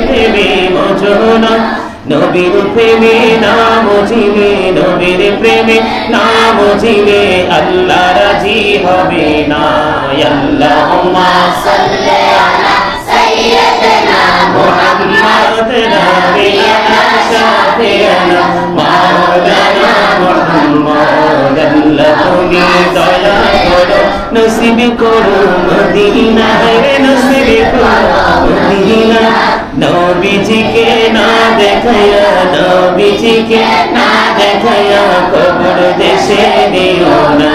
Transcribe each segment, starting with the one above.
প্রেমে মজনু নবীর প্রেমে নাম জিলে নবীর প্রেমে নাম জিলে আল্লাহ রাজি হবে না আল্লাহুম্মা সাল্লি আলা সাইয়্যিদিনা মুহাম্মদ নবিয়ানা শাফিয়ানা মাওলানা মুহাম্মদ আল্লাহ তুমি দয়া করো নসিব করো মদিনা রে নসিব করো মদিনা নবীজিকে না দেখায়া নবীজিকে না দেখায়া কবর দেশে দিও না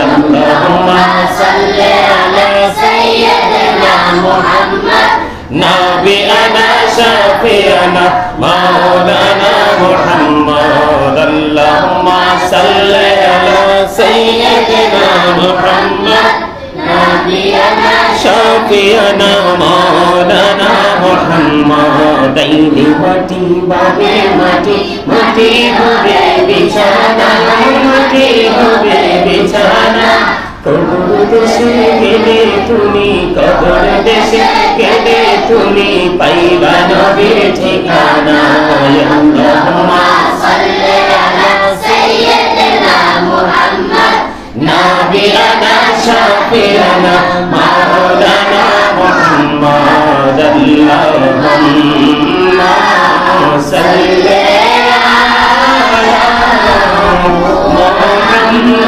আল্লাহুম্মা সাল্লি আলা সাইয়্যিদিনা মুহাম্মদ নবিয়ানা শাফিয়ানা মাওলানা মুহাম্মদ আল্লাহুম্মা সাল্লি আলা সাইয়্যিদিনা মুহাম্মদ নবিয়ানা শাফিয়ানা মাওলানা মুহাম্মদ আইনি মাটি বাবে মাটি মাটি হবে বিছানা মাটি হবে বিছানা কবর দেশে গেলে তুমি কবর দেশে গেলে তুমি পাইবা নবীর ঠিকানা আল্লাহুম্মা সাল্লি আলা সাইয়্যিদিনা মুহাম্মদ নবিয়ানা শাফিয়ানা মাওলানা মুহাম্মদ আল্লাহুম্মা সাল্লি আলা মুহাম্মদ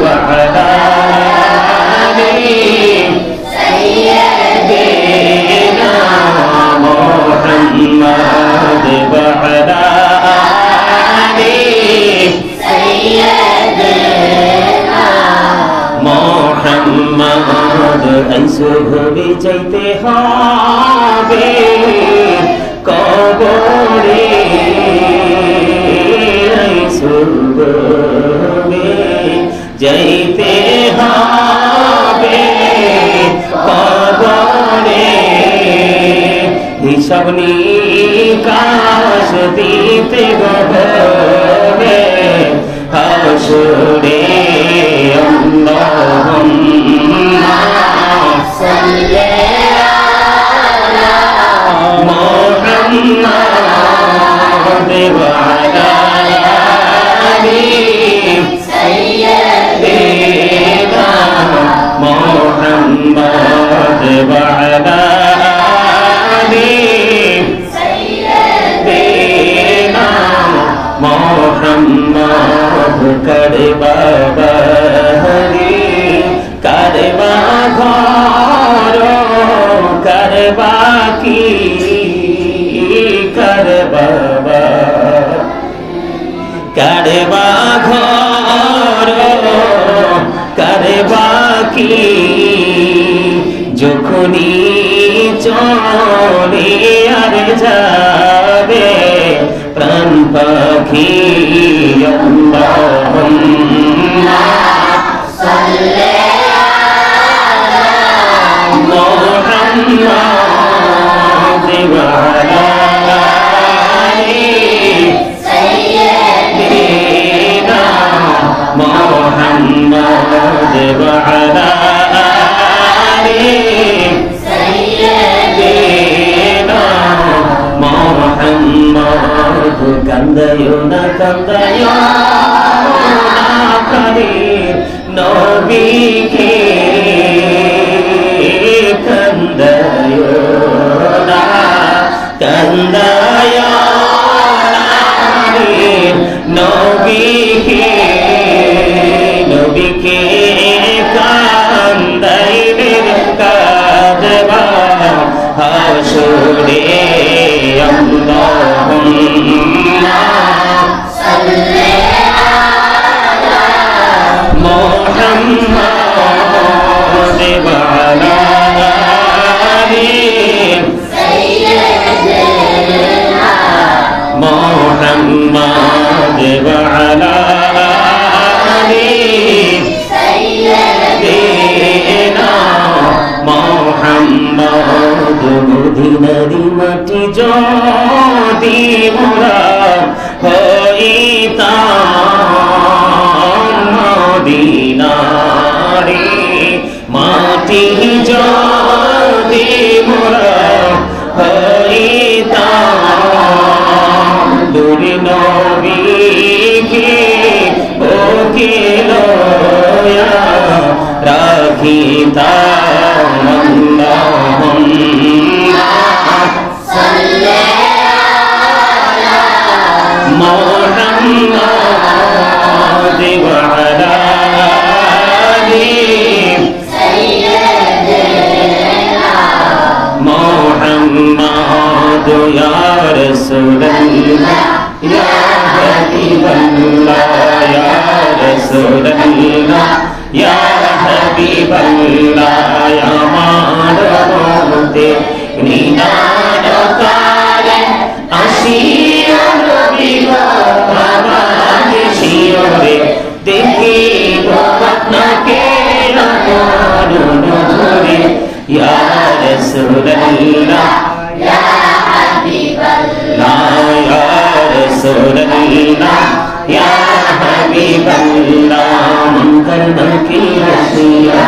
ওয়া আলা আলি সাইয়্যিদিনা মুহাম্মদ ওয়া আলা আলি সাইয়্যিদিনা মুহাম্মদ আইসো ভরে যাইতে হবে কবরে আইসো ভরে যাইতে হবে কবরে হিসাব নিকাশ দিতে হবে হাসরে আল্লাহুম্মা সাল্লি আলা মুহাম্মদ ওয়া আলা আলি সাইয়্যিদিনা মুহাম্মদ ওয়া আলা আলি সাইয়্যিদিনা মুহাম্মদ করবা বাহরি করবা ঘর করবা কি করবা করবা ঘর করবা কি যখনই চলে আর যাবে প্রাণ পাখি আল্লাহুম্মা সাল্লি আলা মুহাম্মদ ওয়া আলা আলি সাইয়্যিদিনা মুহাম্মদ ওয়া আলা আলি সাইয়্যিদিনা মুহাম্মদ কান্দায়ো না প্রাণে নবীকে কান্দায়ো না নবীকে নবীকে কান্দাইলে কাঁদবা হাসরে আল্লাহুম্মা সাল্লি আলা মুহাম্মদ ওয়া আলা আলি সাইয়্যিদিনা মুহাম্মদ ওয়া আলা আলি সাইয়্যিদিনা মুহাম্মদ মদিনার মাটি যদি মোরা হইতাম মদিনার মাটি যদি মোরা দিতাম আল্লাহুম্মা সাল্লি আলা মুহাম্মাদ ওয়া আলা আলি সাইয়্যিদিনা মুহাম্মাদ ইয়া রাসূলুল্লাহ ইয়া হাবিবাল্লাহ ইয়া রাসূলুল্লাহ ইয়া হাবিবাল্লাহ আমার মতে নিদান কালে আসিও নবী গো আমার শিয়রে দেখিব আপনাকে আপন নজরে ইয়া রাসূলুল্লাহ ইয়া হাবিবাল্লাহ ইয়া রাসূলুল্লাহ ইয়া হাবিবাল্লাহ মুনকার নাকির আসিয়া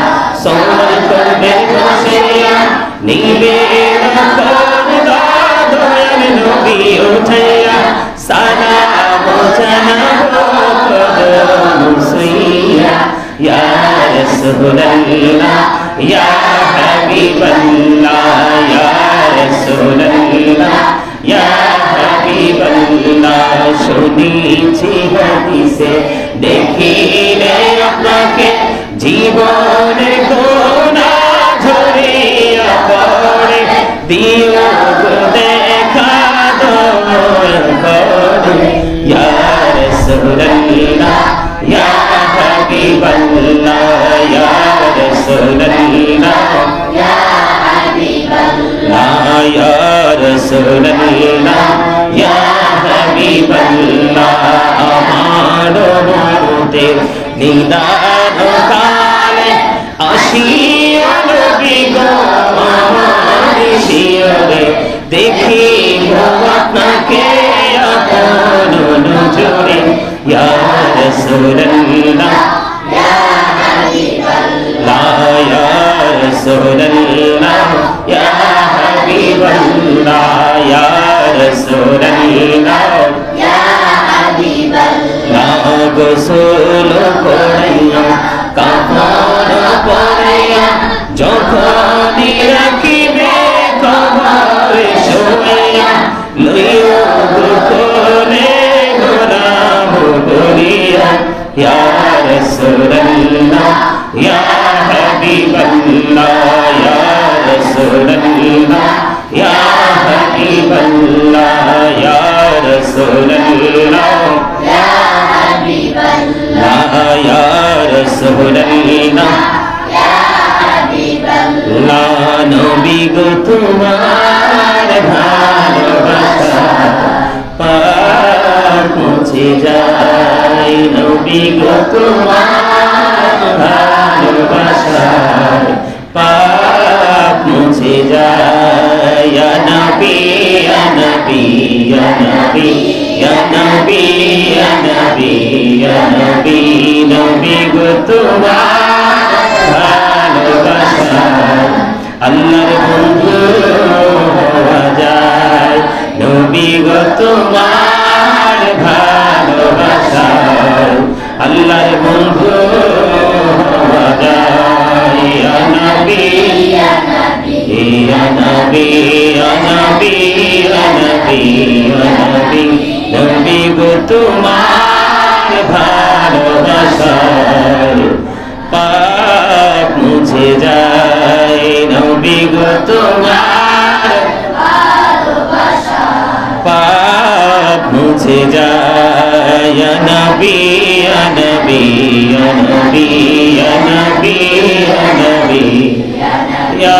সওয়াল করবে বসিয়া নিবে খোদা দয়াল নবী উঠাইয়া সালাম জানাবো কদম সুইয়া ইয়া রাসূলুল্লাহ ইয়া হাবিবাল্লাহ ইয়া রাসূলুল্লাহ ইয়া হাবিবাল্লাহ শুনেছি হাদিসে দেখিলে আপনাকে জীবনের গুনাহ ঝরিয়া পড়ে দিও গো দেখা দয়া করে ইয়া রাসূলুল্লাহ ইয়া হাবিবাল্লাহ ইয়া রাসূলুল্লাহ ইয়া হাবিবাল্লাহ ইয়া রাসূলুল্লাহ ইয়া হাবিবাল্লাহ আমার মতে নিদান কালে আসিও নবী গো আমার শিয়রে দেখিব আপনাকে আপন নজরে ইয়া রাসূলুল্লাহ ইয়া হাবিবাল্লাহ ইয়া রাসূলুল্লাহ ইয়া হাবিবাল্লাহ ইয়া রাসূলুল্লাহ ইয়া হাবিবাল্লাহ গোসল করাইয়া কাফন পরাইয়া যখন রাখিবে কবরে শোয়া লইও কোলে গোলাম করিয়া ইয়া রাসূলুল্লাহ ইয়া হাবিবাল্লাহ ইয়া রাসূলুল্লাহ ইয়া হাবিবাল্লাহ ইয়া রাসূলুল্লাহ ইয়া হাবিবাল্লাহ ইয়া রাসূলুল্লাহ ইয়া হাবিবাল্লাহ নবী গো তোমার ভালোবাসা পাক মুছে যায় নবী গো তোমার ভালোবাসা পাক মুছে যায় ইয়া নবী ইয়া নবী ইয়া নবী ইয়া নবী ইয়া নবী ইয়া নবী নবী গো তোমার ভালোবাসা আল্লাহর বন্ধু হওয়া যায় নবী গো তোমার ভালোবাসা আল্লাহর বন্ধু হওয়া যায় ইয়া নবী ইয়া নবী ইয়া নবী ইয়া নবী ইয়া নবী ইয়া নবী নবী গো তোমার ভালোবাসা পাপ মুছে যায় নবী গো তোমার ভালোবাসা পাপ মুছে যায় ইয়া নবী ইয়া নবী ইয়া নবী ইয়া নবী ইয়া নবী ইয়া